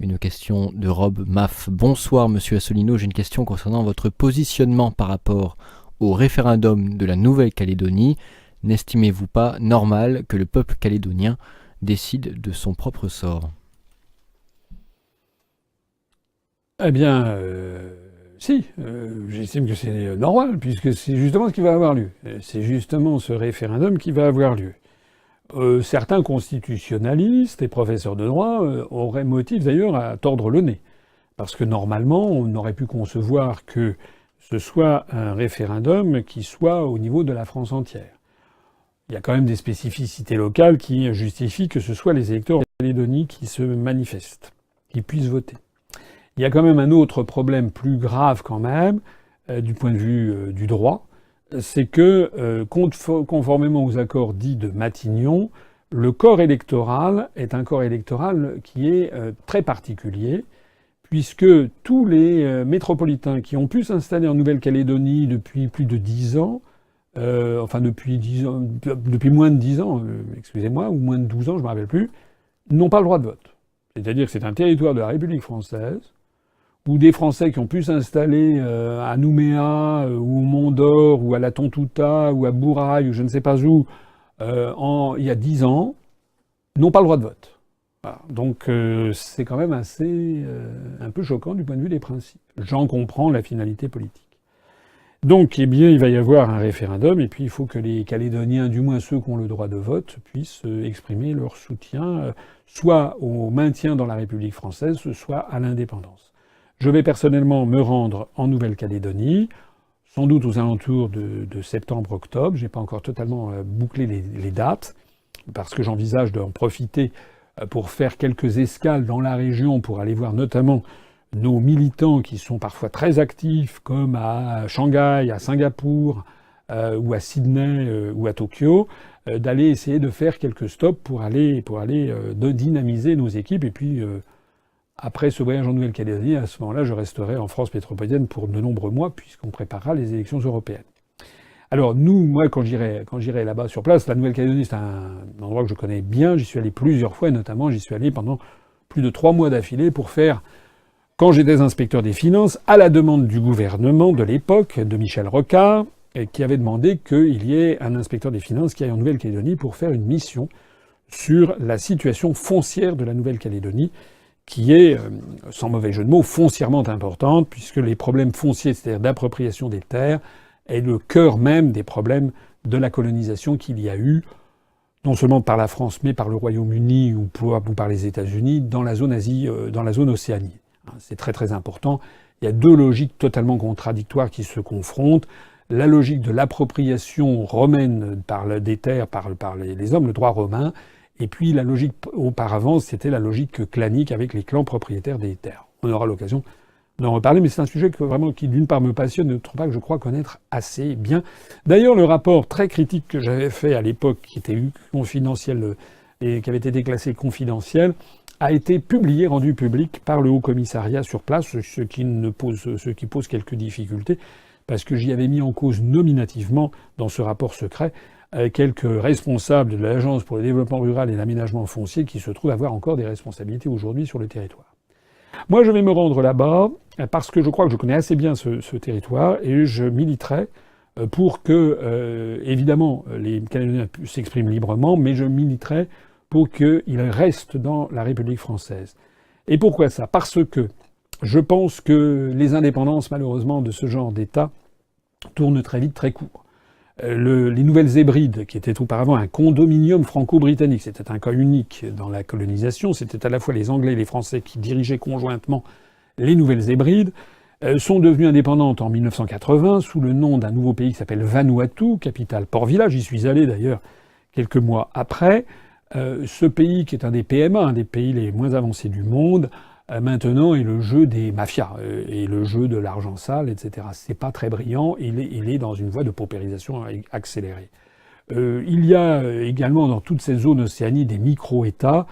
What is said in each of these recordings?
Une question de Rob Maff. Bonsoir Monsieur Asselineau, j'ai une question concernant votre positionnement par rapport au référendum de la Nouvelle-Calédonie. N'estimez-vous pas normal que le peuple calédonien décide de son propre sort? Eh bien, si, j'estime que c'est normal, puisque c'est justement ce qui va avoir lieu. C'est justement ce référendum qui va avoir lieu. Certains constitutionnalistes et professeurs de droit auraient motif d'ailleurs à tordre le nez. Parce que normalement, on aurait pu concevoir que ce soit un référendum qui soit au niveau de la France entière. Il y a quand même des spécificités locales qui justifient que ce soit les électeurs de Calédonie qui se manifestent, qui puissent voter. Il y a quand même un autre problème plus grave quand même, du point de vue du droit, c'est que, conformément aux accords dits de Matignon, le corps électoral est un corps électoral qui est très particulier, puisque tous les métropolitains qui ont pu s'installer en Nouvelle-Calédonie depuis plus de 10 ans, enfin depuis moins de 10 ans, excusez-moi, ou moins de 12 ans, je ne me rappelle plus, n'ont pas le droit de vote. C'est-à-dire que c'est un territoire de la République française, où des Français qui ont pu s'installer à Nouméa, ou au Mont-d'Or, ou à la Tontouta, ou à Bourail, ou je ne sais pas où, il y a 10 ans, n'ont pas le droit de vote. Voilà. Donc c'est quand même assez un peu choquant du point de vue des principes. J'en comprends la finalité politique. Donc, eh bien, il va y avoir un référendum, et puis il faut que les Calédoniens, du moins ceux qui ont le droit de vote, puissent exprimer leur soutien, soit au maintien dans la République française, soit à l'indépendance. Je vais personnellement me rendre en Nouvelle-Calédonie, sans doute aux alentours de septembre-octobre. J'ai pas encore totalement bouclé les dates, parce que j'envisage d'en profiter pour faire quelques escales dans la région, pour aller voir notamment nos militants qui sont parfois très actifs, comme à Shanghai, à Singapour, ou à Sydney, ou à Tokyo, d'aller essayer de faire quelques stops pour aller dynamiser nos équipes. Et puis, après ce voyage en Nouvelle-Calédonie, à ce moment-là, je resterai en France métropolitaine pour de nombreux mois, puisqu'on préparera les élections européennes. Alors moi, quand j'irai là-bas sur place, la Nouvelle-Calédonie, c'est un endroit que je connais bien. J'y suis allé plusieurs fois, et notamment, j'y suis allé pendant plus de 3 mois d'affilée pour faire, quand j'étais inspecteur des finances, à la demande du gouvernement de l'époque, de Michel Rocard, qui avait demandé qu'il y ait un inspecteur des finances qui aille en Nouvelle-Calédonie pour faire une mission sur la situation foncière de la Nouvelle-Calédonie, qui est, sans mauvais jeu de mots, foncièrement importante, puisque les problèmes fonciers, c'est-à-dire d'appropriation des terres, est le cœur même des problèmes de la colonisation qu'il y a eu, non seulement par la France, mais par le Royaume-Uni ou par les États-Unis, dans la zone dans la zone Océanie. C'est très très important. Il y a deux logiques totalement contradictoires qui se confrontent. La logique de l'appropriation romaine des terres par les hommes, le droit romain, et puis la logique auparavant, c'était la logique clanique avec les clans propriétaires des terres. On aura l'occasion d'en reparler, mais c'est un sujet qui d'une part me passionne, d'autre part que je crois connaître assez bien. D'ailleurs, le rapport très critique que j'avais fait à l'époque, qui était confidentiel et qui avait été déclassé confidentiel, a été publié, rendu public par le Haut-Commissariat sur place, ce qui pose quelques difficultés, parce que j'y avais mis en cause nominativement, dans ce rapport secret, quelques responsables de l'Agence pour le développement rural et l'aménagement foncier qui se trouvent avoir encore des responsabilités aujourd'hui sur le territoire. Moi, je vais me rendre là-bas parce que je crois que je connais assez bien ce territoire et je militerai pour que, évidemment, les Calédoniens s'expriment librement, mais je militerai pour qu'ils restent dans la République française. Et pourquoi ça? Parce que je pense que les indépendances, malheureusement, de ce genre d'État tournent très vite, très court. Les Nouvelles Hébrides, qui étaient auparavant un condominium franco-britannique, c'était un cas unique dans la colonisation, c'était à la fois les Anglais et les Français qui dirigeaient conjointement les Nouvelles Hébrides, sont devenues indépendantes en 1980 sous le nom d'un nouveau pays qui s'appelle Vanuatu, capitale Port-Vila. J'y suis allé d'ailleurs quelques mois après. Ce pays, qui est un des PMA, un des pays les moins avancés du monde, maintenant est le jeu des mafias et le jeu de l'argent sale, etc. C'est pas très brillant. Il est dans une voie de paupérisation accélérée. Il y a également dans toutes ces zones océaniques des micro-États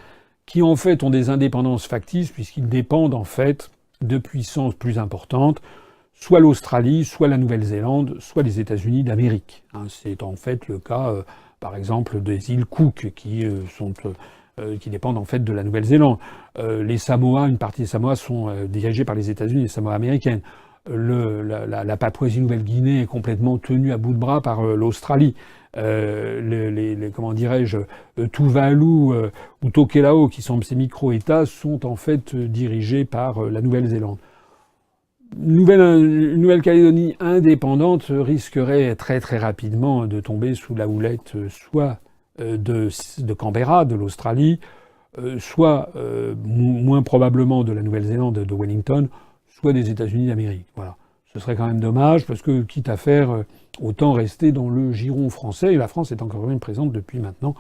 qui en fait ont des indépendances factices puisqu'ils dépendent en fait de puissances plus importantes, soit l'Australie, soit la Nouvelle-Zélande, soit les États-Unis d'Amérique. C'est en fait le cas, par exemple, des îles Cook qui sont qui dépendent en fait de la Nouvelle-Zélande. Les Samoa, une partie des Samoa sont dirigées par les États-Unis, les Samoa américaines. La Papouasie-Nouvelle-Guinée est complètement tenue à bout de bras par l'Australie. Comment dirais-je, Tuvalu ou Tokelau, qui sont ces micro-États, sont en fait dirigés par la Nouvelle-Zélande. Une Nouvelle-Calédonie indépendante risquerait très très rapidement de tomber sous la houlette soit de Canberra, de l'Australie, soit moins probablement de la Nouvelle-Zélande, de Wellington, soit des États-Unis d'Amérique. Voilà. Ce serait quand même dommage parce que, quitte à faire, autant rester dans le giron français. Et la France est encore même présente depuis maintenant,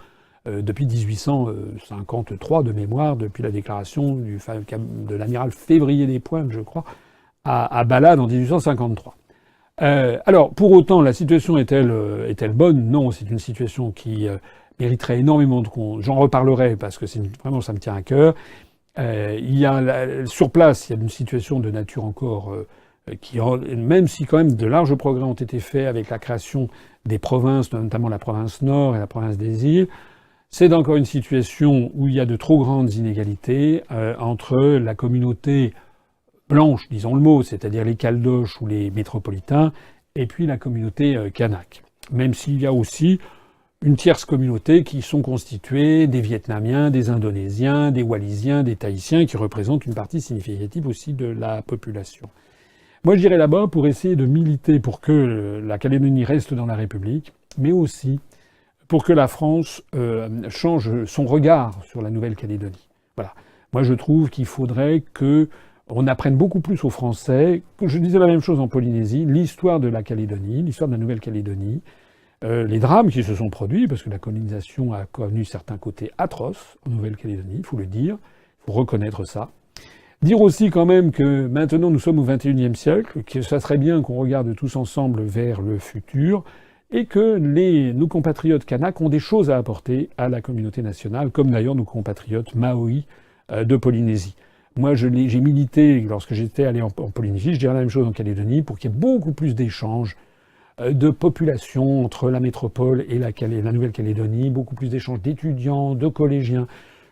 depuis 1853 de mémoire, depuis la déclaration de l'amiral Février des Pointes, je crois, à Balade en 1853. Alors, pour autant, la situation est-elle bonne? Non, c'est une situation qui mériterait énormément de compte. J'en reparlerai parce que vraiment ça me tient à cœur. Sur place, il y a une situation de nature encore même si quand même de larges progrès ont été faits avec la création des provinces, notamment la province Nord et la province des îles, c'est encore une situation où il y a de trop grandes inégalités entre la communauté blanche, disons le mot, c'est-à-dire les Caldoches ou les métropolitains, et puis la communauté kanak. Même s'il y a aussi une tierce communauté qui sont constituées des Vietnamiens, des Indonésiens, des Wallisiens, des Tahitiens, qui représentent une partie significative aussi de la population. Moi, je dirais là-bas pour essayer de militer pour que la Calédonie reste dans la République, mais aussi pour que la France change son regard sur la Nouvelle-Calédonie. Voilà. Moi, je trouve qu'il faudrait qu'on apprenne beaucoup plus aux Français. Je disais la même chose en Polynésie, l'histoire de la Calédonie, l'histoire de la Nouvelle-Calédonie, les drames qui se sont produits, parce que la colonisation a connu certains côtés atroces en Nouvelle-Calédonie, il faut le dire, il faut reconnaître ça. Dire aussi quand même que maintenant nous sommes au XXIe siècle, que ça serait bien qu'on regarde tous ensemble vers le futur, et que nos compatriotes kanaks ont des choses à apporter à la communauté nationale, comme d'ailleurs nos compatriotes maoris de Polynésie. Moi, j'ai milité, lorsque j'étais allé en Polynésie, je dirais la même chose en Calédonie, pour qu'il y ait beaucoup plus d'échanges de population entre la métropole et la Nouvelle-Calédonie, beaucoup plus d'échanges d'étudiants, de collégiens,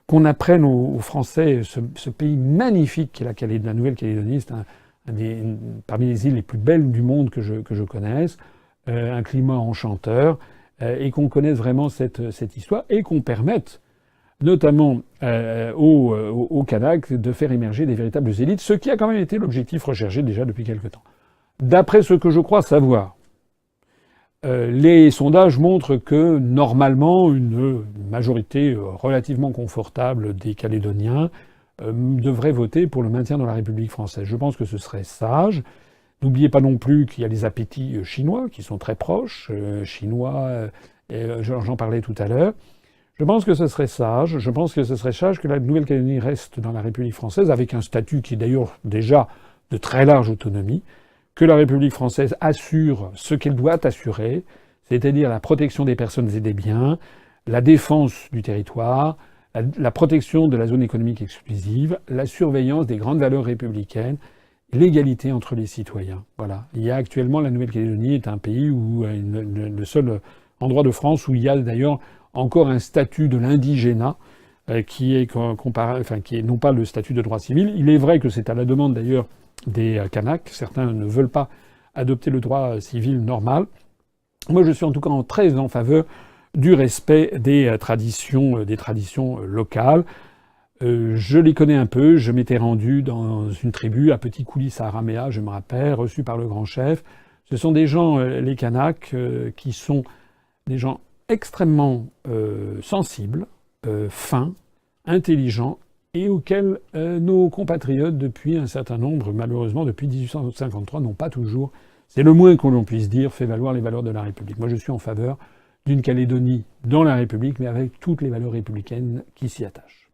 qu'on apprenne aux Français ce pays magnifique qu'est la Nouvelle-Calédonie. C'est parmi les îles les plus belles du monde que je connaisse, un climat enchanteur, et qu'on connaisse vraiment cette histoire, et qu'on permette notamment aux Kanaks de faire émerger des véritables élites, ce qui a quand même été l'objectif recherché déjà depuis quelque temps. D'après ce que je crois savoir, les sondages montrent que, normalement, une majorité relativement confortable des Calédoniens devrait voter pour le maintien dans la République française. Je pense que ce serait sage. N'oubliez pas non plus qu'il y a les appétits chinois, qui sont très proches, j'en parlais tout à l'heure. Je pense que ce serait sage. Je pense que ce serait sage que la Nouvelle-Calédonie reste dans la République française, avec un statut qui est d'ailleurs déjà de très large autonomie, que la République française assure ce qu'elle doit assurer, c'est-à-dire la protection des personnes et des biens, la défense du territoire, la protection de la zone économique exclusive, la surveillance des grandes valeurs républicaines, l'égalité entre les citoyens. Voilà. Il y a actuellement, la Nouvelle-Calédonie est un pays où le seul endroit de France où il y a d'ailleurs encore un statut de l'indigénat, qui est non pas le statut de droit civil. Il est vrai que c'est à la demande d'ailleurs des Kanaks. Certains ne veulent pas adopter le droit civil normal. Moi, je suis en tout cas très en faveur du respect des traditions locales. Je les connais un peu. Je m'étais rendu dans une tribu à Petit Coulis à Araméa, je me rappelle, reçu par le grand chef. Ce sont des gens, les Kanaks, qui sont des gens extrêmement sensibles, fins, intelligents, et auxquels nos compatriotes, depuis un certain nombre, malheureusement depuis 1853, n'ont pas toujours, c'est le moins qu'on puisse dire, fait valoir les valeurs de la République. Moi, je suis en faveur d'une Calédonie dans la République, mais avec toutes les valeurs républicaines qui s'y attachent.